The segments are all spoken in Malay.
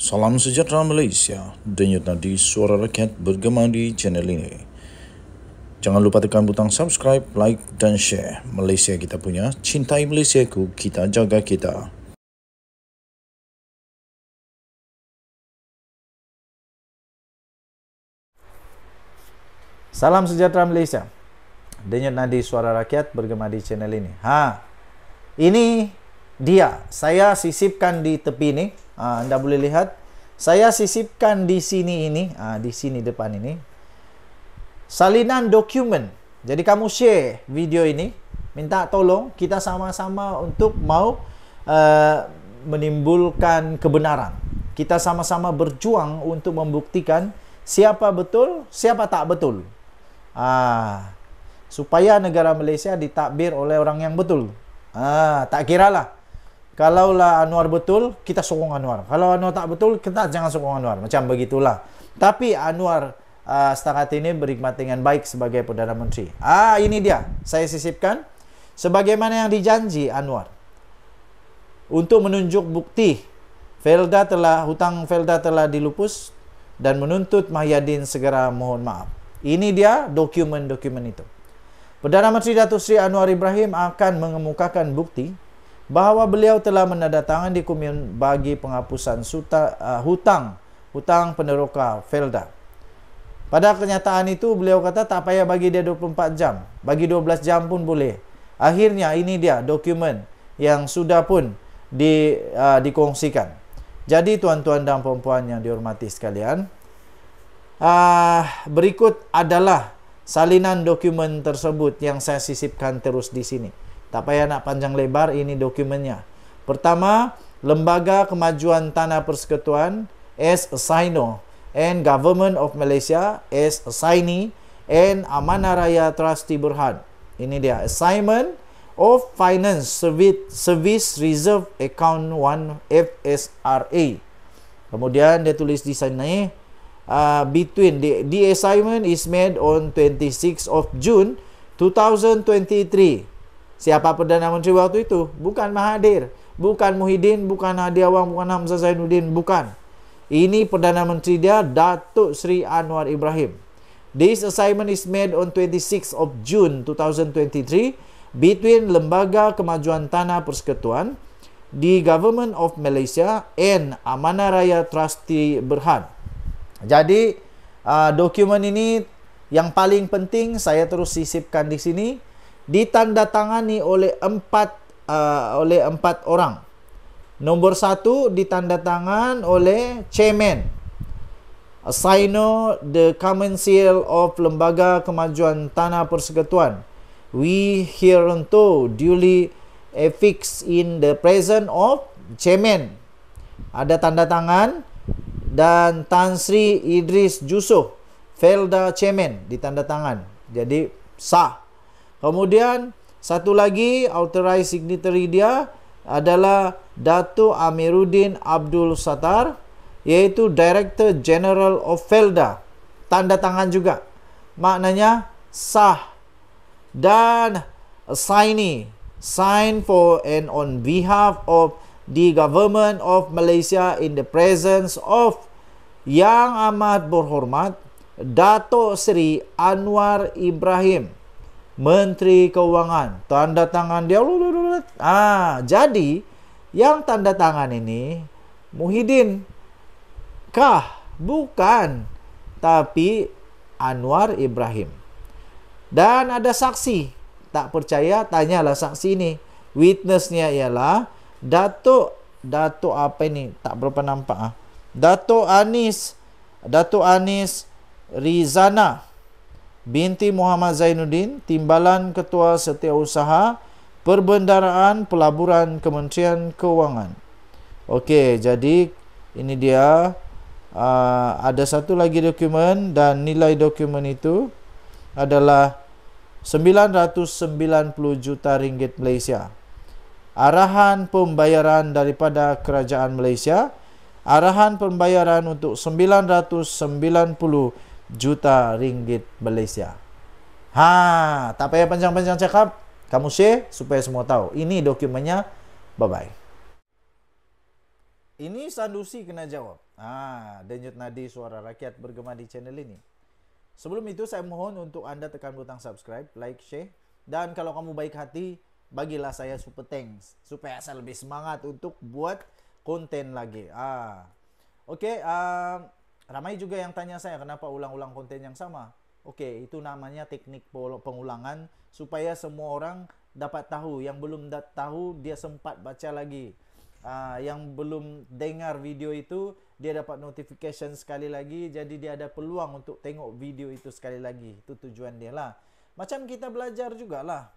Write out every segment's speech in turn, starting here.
Salam sejahtera Malaysia, denyut nadi suara rakyat bergema di channel ini. Jangan lupa tekan butang subscribe, like dan share. Malaysia kita punya, cintai Malaysiaku, kita jaga kita. Salam sejahtera Malaysia. Denyut nadi suara rakyat bergema di channel ini. Ini dia. Saya sisipkan di tepi ini. Anda boleh lihat. Saya sisipkan di sini ini. Di sini depan ini. Salinan dokumen. Jadi kamu share video ini. Minta tolong kita sama-sama untuk mau menimbulkan kebenaran. Kita sama-sama berjuang untuk membuktikan siapa betul, siapa tak betul. Supaya negara Malaysia ditakbir oleh orang yang betul. Tak kiralah. Kalaulah Anwar betul, kita sokong Anwar. Kalau Anwar tak betul, kita jangan sokong Anwar. Macam begitulah. Tapi Anwar setakat ini berkhidmat dengan baik sebagai Perdana Menteri. Ini dia. Saya sisipkan. Sebagaimana yang dijanji Anwar. Untuk menunjuk bukti hutang Felda telah dilupus dan menuntut Mahyadin segera mohon maaf. Ini dia dokumen-dokumen itu. Perdana Menteri Datuk Seri Anwar Ibrahim akan mengemukakan bukti bahawa beliau telah menandatangani dokumen bagi penghapusan hutang peneroka Felda. Pada kenyataan itu, beliau kata tak payah bagi dia 24 jam. Bagi 12 jam pun boleh. Akhirnya ini dia dokumen yang sudah pun dikongsikan. Jadi tuan-tuan dan puan-puan yang dihormati sekalian, berikut adalah salinan dokumen tersebut yang saya sisipkan terus di sini. Tak payah nak panjang lebar, ini dokumennya. Pertama, Lembaga Kemajuan Tanah Persekutuan as assignor and Government of Malaysia as assignee and Amanah Raya Trustee Berhad. Ini dia, Assignment of Finance Service Reserve Account 1 FSRA. Kemudian dia tulis di sini, the assignment is made on 26 of June 2023. Siapa Perdana Menteri waktu itu? Bukan Mahathir, bukan Muhyiddin, bukan Hadi Awang, bukan Hamzah Zainuddin, bukan. Ini Perdana Menteri dia, Datuk Seri Anwar Ibrahim. This assignment is made on 26 of June 2023 between Lembaga Kemajuan Tanah Persekutuan, the Government of Malaysia and Amanah Raya Trustee Berhad. Jadi dokumen ini yang paling penting saya terus sisipkan di sini, ditandatangani oleh empat orang. Nombor 1 ditandatangan oleh Chairman, Assignor the Council of Lembaga Kemajuan Tanah Persekutuan. We hereunto duly affix in the presence of Chairman. Ada tanda tangan dan Tan Sri Idris Jusof, Felda Chairman, ditanda tangan. Jadi sah. Kemudian satu lagi authorized signatory dia adalah Datuk Amiruddin Abdul Sattar, iaitu Director General of Felda. Tanda tangan juga. Maknanya sah. Dan assignee, sign for and on behalf of the Government of Malaysia in the presence of Yang Amat Berhormat Datuk Seri Anwar Ibrahim, Menteri Keuangan. Tanda tangan dia. Jadi yang tanda tangan ini Muhyiddin kah? Bukan, tapi Anwar Ibrahim. Dan ada saksi. Tak percaya, tanyalah saksi ini. Witnessnya ialah Datuk apa ini? Tak berapa nampak. Datuk Anis Rizana binti Muhammad Zainuddin, Timbalan Ketua Setiausaha Perbendaraan Pelaburan Kementerian Keuangan. Okey, jadi ini dia. Ada satu lagi dokumen dan nilai dokumen itu adalah 990 juta ringgit Malaysia. Arahan pembayaran daripada Kerajaan Malaysia, arahan pembayaran untuk 990 juta ringgit Malaysia. Tak payah panjang-panjang cakap, kamu share supaya semua tahu. Ini dokumennya. Bye-bye. Ini Sanusi kena jawab. Denyut nadi suara rakyat bergema di channel ini. Sebelum itu saya mohon untuk Anda tekan butang subscribe, like, share. Dan kalau kamu baik hati, bagilah saya super thanks. Supaya saya lebih semangat untuk buat konten lagi. Oke, ramai juga yang tanya saya kenapa ulang-ulang konten yang sama. Oke, itu namanya teknik pengulangan supaya semua orang dapat tahu. Yang belum tahu dia sempat baca lagi. Yang belum dengar video itu dia dapat notification sekali lagi, jadi dia ada peluang untuk tengok video itu sekali lagi. Itu tujuan dia lah. Macam kita belajar juga lah.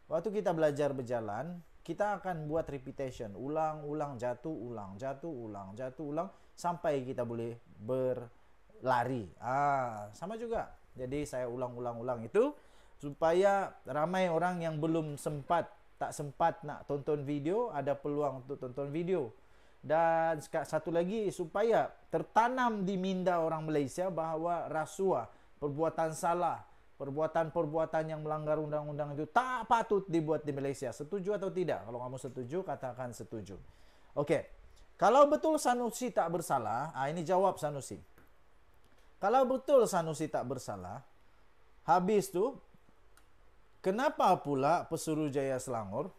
Waktu kita belajar berjalan, kita akan buat repetition, ulang-ulang, jatuh, ulang, jatuh, ulang, jatuh, ulang, sampai kita boleh berlari. Sama juga. Jadi saya ulang-ulang-ulang itu supaya ramai orang yang belum tak sempat nak tonton video, ada peluang untuk tonton video. Dan satu lagi, supaya tertanam di minda orang Malaysia bahawa rasuah, perbuatan salah, perbuatan-perbuatan yang melanggar undang-undang itu tak patut dibuat di Malaysia. Setuju atau tidak? Kalau kamu setuju, katakan setuju. Oke. Kalau betul Sanusi tak bersalah, ini jawab Sanusi. Kalau betul Sanusi tak bersalah, habis tu, kenapa pula Pesuruhjaya Selangor,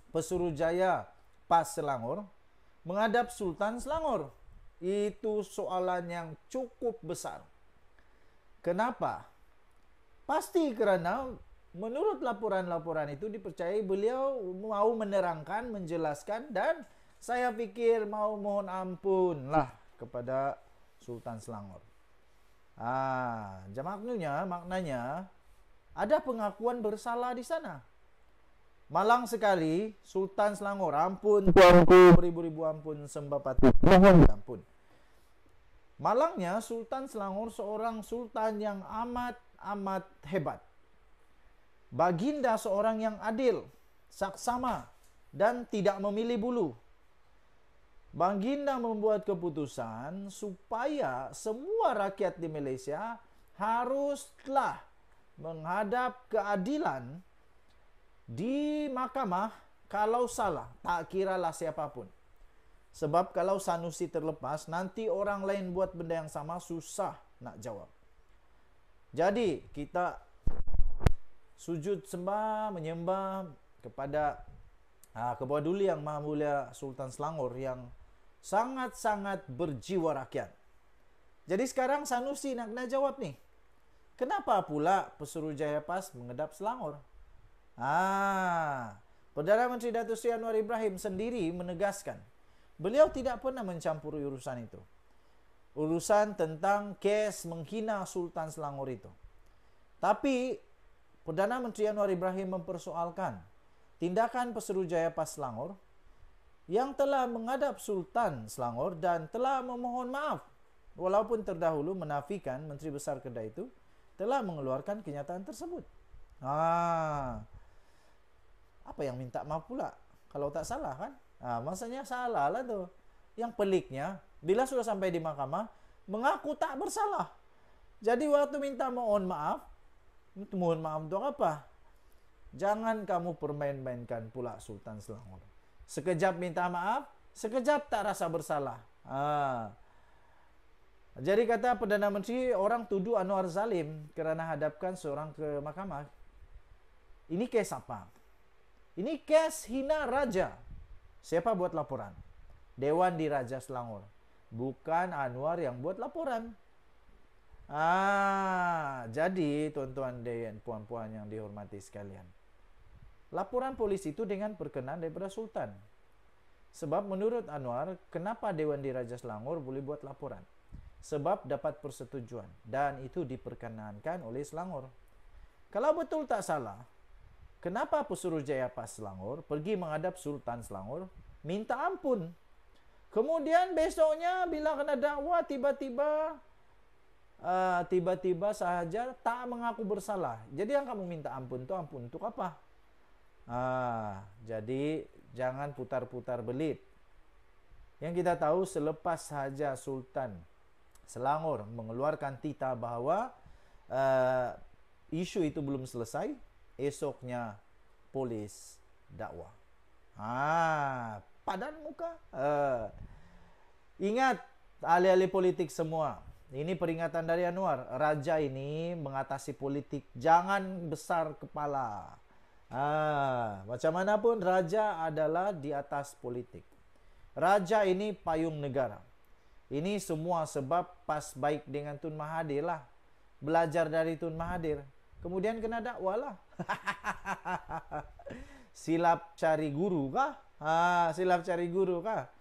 Pesuruhjaya PAS Selangor, menghadap Sultan Selangor? Itu soalan yang cukup besar. Kenapa? Pasti kerana menurut laporan-laporan itu dipercayai beliau mau menerangkan, menjelaskan, dan saya pikir mau mohon ampun lah kepada Sultan Selangor. Maknanya ada pengakuan bersalah di sana. Malang sekali Sultan Selangor, ampun tuanku, beribu-ribu ampun, sembah patut, mohon ampun. Malangnya Sultan Selangor seorang sultan yang amat hebat. Baginda seorang yang adil, saksama, dan tidak memilih bulu. Baginda membuat keputusan supaya semua rakyat di Malaysia haruslah menghadap keadilan di mahkamah. Kalau salah, tak kiralah siapapun. Sebab kalau Sanusi terlepas, nanti orang lain buat benda yang sama, susah nak jawab. Jadi kita sujud sembah, menyembah kepada Ketua Duli Yang Maha Mulia Sultan Selangor yang sangat-sangat berjiwa rakyat. Jadi sekarang Sanusi nak kena jawab nih. Kenapa pula Pesuruhjaya PAS menghadap Selangor? Perdana Menteri Datuk Seri Anwar Ibrahim sendiri menegaskan, beliau tidak pernah mencampuri urusan itu. Urusan tentang kes menghina Sultan Selangor itu. Tapi Perdana Menteri Anwar Ibrahim mempersoalkan tindakan Pesuruhjaya PAS Selangor yang telah menghadap Sultan Selangor dan telah memohon maaf, walaupun terdahulu menafikan Menteri Besar Kedah itu telah mengeluarkan kenyataan tersebut. Apa yang minta maaf pula? Kalau tak salah kan? Maksudnya salah lah tu. Yang peliknya, bila sudah sampai di mahkamah, mengaku tak bersalah. Jadi waktu minta mohon maaf untuk apa? Jangan kamu permain-mainkan pula Sultan Selangor. Sekejap minta maaf, sekejap tak rasa bersalah. Jadi kata Perdana Menteri, orang tuduh Anwar zalim kerana hadapkan seorang ke mahkamah. Ini kes apa? Ini kes hina raja. Siapa buat laporan? Dewan Diraja Selangor. Bukan Anwar yang buat laporan. Jadi tuan-tuan dan puan-puan yang dihormati sekalian, laporan polisi itu dengan perkenan daripada Sultan. Sebab menurut Anwar, kenapa Dewan Diraja Selangor boleh buat laporan? Sebab dapat persetujuan dan itu diperkenankan oleh Selangor. Kalau betul tak salah, kenapa Pesuruhjaya PAS Selangor pergi menghadap Sultan Selangor minta ampun? Kemudian besoknya bila kena dakwa tiba-tiba sahaja tak mengaku bersalah. Jadi yang kamu minta ampun itu ampun untuk apa? Jadi jangan putar-putar belit. Yang kita tahu selepas sahaja Sultan Selangor mengeluarkan titah bahawa isu itu belum selesai, esoknya polis dakwa. Padan muka. Ingat, ahli-ahli politik semua. Ini peringatan dari Anwar. Raja ini mengatasi politik. Jangan besar kepala. Macam mana pun raja adalah di atas politik. Raja ini payung negara. Ini semua sebab pas baik dengan Tun Mahathir lah. Belajar dari Tun Mahathir. Kemudian kena dakwa lah. Silap cari guru kah? Silap cari guru kah?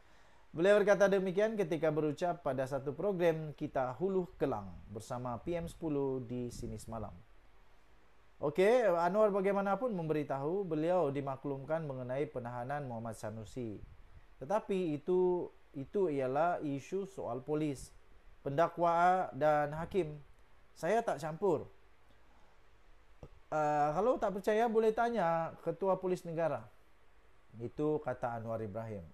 Beliau berkata demikian ketika berucap pada satu program Kita Hulu Kelang bersama PM10 di Sini Semalam. Okey, Anwar bagaimanapun memberitahu beliau dimaklumkan mengenai penahanan Muhammad Sanusi. Tetapi itu ialah isu soal polis, pendakwa dan hakim. Saya tak campur. Kalau tak percaya boleh tanya Ketua Polis Negara. Itu kata Anwar Ibrahim.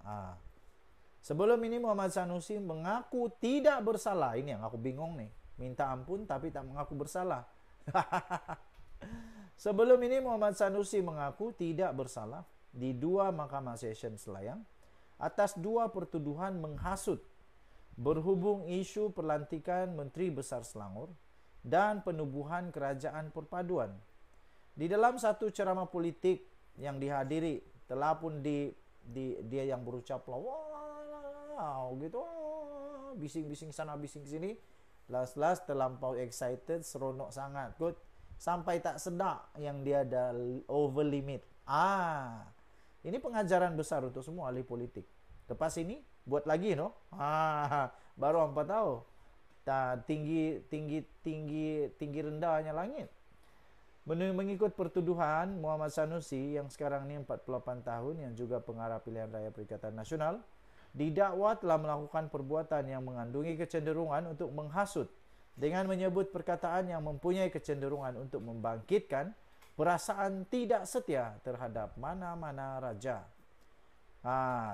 Sebelum ini Muhammad Sanusi mengaku tidak bersalah. Ini yang aku bingung nih. Minta ampun tapi tak mengaku bersalah. Sebelum ini Muhammad Sanusi mengaku tidak bersalah di 2 Mahkamah Session Selayang atas 2 pertuduhan menghasut berhubung isu pelantikan Menteri Besar Selangor dan penubuhan Kerajaan Perpaduan. Di dalam satu ceramah politik yang dihadiri, telah pun dia yang berucap wow gitu, bising-bising sana bising sini, las terlampau excited, seronok sangat good, sampai tak sedar yang dia ada over limit. Ini pengajaran besar untuk semua ahli politik. Lepas ini buat lagi baru hampa tahu tinggi rendahnya langit. Mengikut pertuduhan Muhammad Sanusi yang sekarang ni 48 tahun yang juga pengarah pilihan raya Perikatan Nasional didakwa telah melakukan perbuatan yang mengandungi kecenderungan untuk menghasut dengan menyebut perkataan yang mempunyai kecenderungan untuk membangkitkan perasaan tidak setia terhadap mana-mana raja.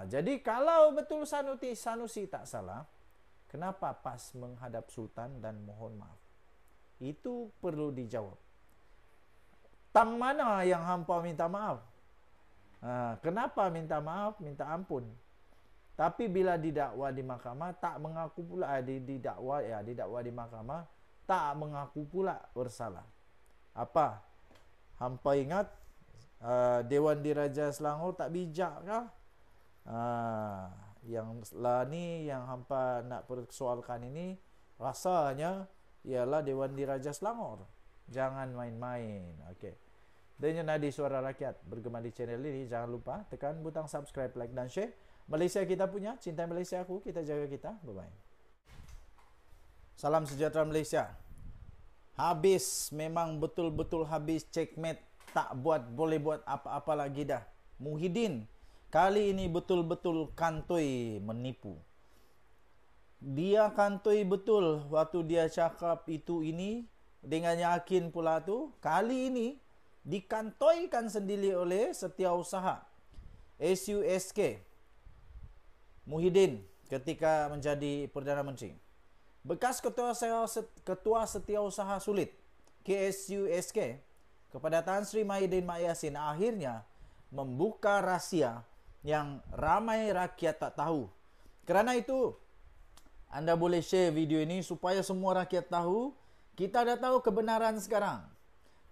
Jadi kalau betul Sanusi tak salah, kenapa pas menghadap Sultan dan mohon maaf? Itu perlu dijawab. Tang mana yang hampa minta maaf? Kenapa minta maaf, minta ampun? Tapi bila didakwa di mahkamah tak mengaku pula didakwa di mahkamah tak mengaku pula bersalah. Apa? Hampa ingat Dewan Diraja Selangor tak bijak kah? Yang lah ni yang hampa nak persoalkan ini rasanya ialah Dewan Diraja Selangor. Jangan main-main. Okey. Denyut Nadi Suara Rakyat bergema di channel ini. Jangan lupa tekan butang subscribe, like dan share. Malaysia kita punya, cinta Malaysia aku, kita jaga kita. Bye-bye. Salam sejahtera Malaysia. Habis, memang betul-betul habis checkmate. Tak boleh buat apa-apa lagi dah. Muhyiddin kali ini betul-betul kantoi menipu. Dia kantoi betul waktu dia cakap itu ini dengan yakin pula tu. Kali ini dikantoikan sendiri oleh Setiausaha SUSK Muhyiddin ketika menjadi Perdana Menteri. Bekas Ketua Setiausaha Sulit KSUSK kepada Tan Sri Mahyidin Mak Yassin akhirnya membuka rahsia yang ramai rakyat tak tahu. Kerana itu anda boleh share video ini supaya semua rakyat tahu. Kita dah tahu kebenaran sekarang.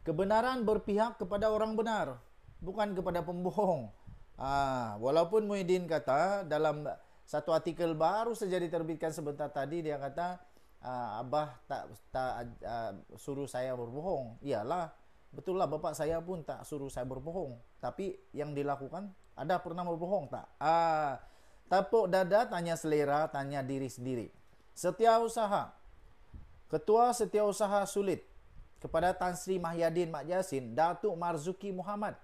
Kebenaran berpihak kepada orang benar, bukan kepada pembohong. Walaupun Muhyiddin kata dalam satu artikel baru saja diterbitkan sebentar tadi, dia kata Abah tak suruh saya berbohong. Iyalah, betul lah, bapak saya pun tak suruh saya berbohong. Tapi yang dilakukan, ada pernah berbohong tak? Tepuk dada, tanya selera, tanya diri sendiri. Setiausaha Ketua Setiausaha Sulit kepada Tan Sri Mahyidin Mak Yassin, Datuk Marzuki Muhammad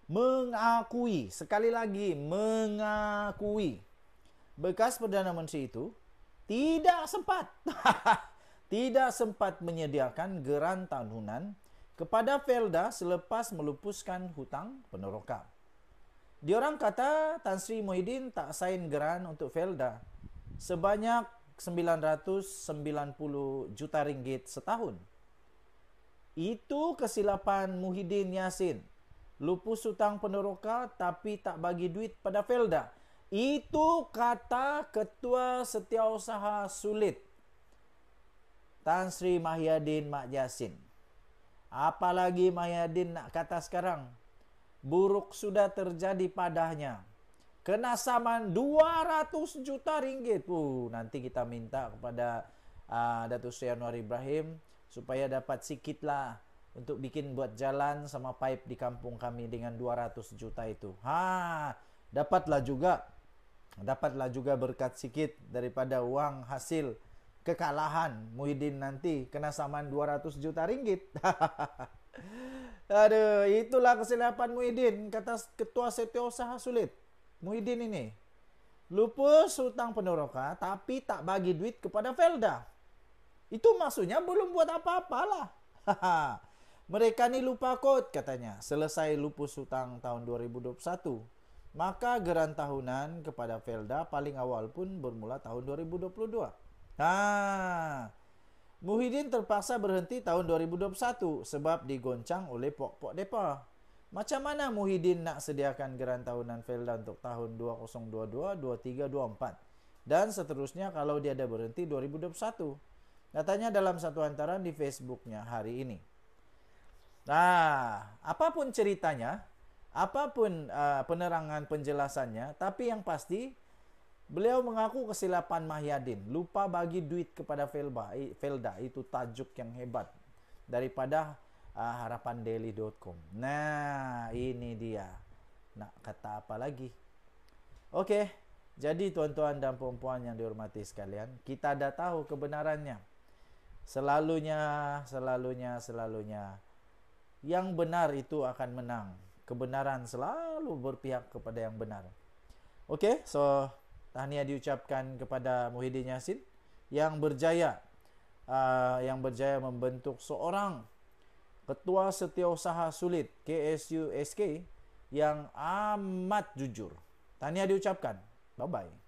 mengakui, sekali lagi mengakui, bekas Perdana Menteri itu tidak sempat menyediakan geran tahunan kepada Felda selepas melupuskan hutang peneroka. Diorang kata Tan Sri Muhyiddin tak sign geran untuk Felda sebanyak 990 juta ringgit setahun. Itu kesilapan Muhyiddin Yassin. Lupus hutang peneroka tapi tak bagi duit pada Felda. Itu kata Ketua Setiausaha Sulit, Tan Sri Mahyadin Mak Jasin. Apalagi Mahyadin nak kata sekarang, buruk sudah terjadi padanya. Kena saman 200 juta ringgit. Nanti kita minta kepada Datuk Seri Anwar Ibrahim supaya dapat sikit lah untuk bikin buat jalan sama pipe di kampung kami dengan 200 juta itu. Dapatlah juga berkat sikit daripada uang hasil kekalahan Muhyiddin nanti kena saman 200 juta ringgit. Aduh, itulah kesilapan Muhyiddin, kata Ketua Setiausaha Sulit. Muhyiddin ini lupus hutang peneroka tapi tak bagi duit kepada Felda. Itu maksudnya belum buat apa-apalah. Mereka ni lupa kod katanya. Selesai lupus hutang tahun 2021, maka geran tahunan kepada Felda paling awal pun bermula tahun 2022. Muhyiddin terpaksa berhenti tahun 2021 sebab digoncang oleh pok-pok depa. Macam mana Muhyiddin nak sediakan geran tahunan Felda untuk tahun 2022, 23, 24 dan seterusnya kalau dia ada berhenti 2021? Katanya dalam satu hantaran di Facebooknya hari ini. Apapun ceritanya, apapun penerangan penjelasannya, tapi yang pasti beliau mengaku kesilapan Mahyadin, lupa bagi duit kepada Felda. Itu tajuk yang hebat daripada harapandaily.com. Nah, ini dia. Nak kata apa lagi? Oke, jadi tuan-tuan dan puan-puan yang dihormati sekalian, kita dah tahu kebenarannya. Selalunya yang benar itu akan menang. Kebenaran selalu berpihak kepada yang benar. Oke, so tahniah diucapkan kepada Muhyiddin Yassin yang berjaya membentuk seorang Ketua Setiausaha Sulit KSUSK yang amat jujur. Tahniah diucapkan. Bye-bye.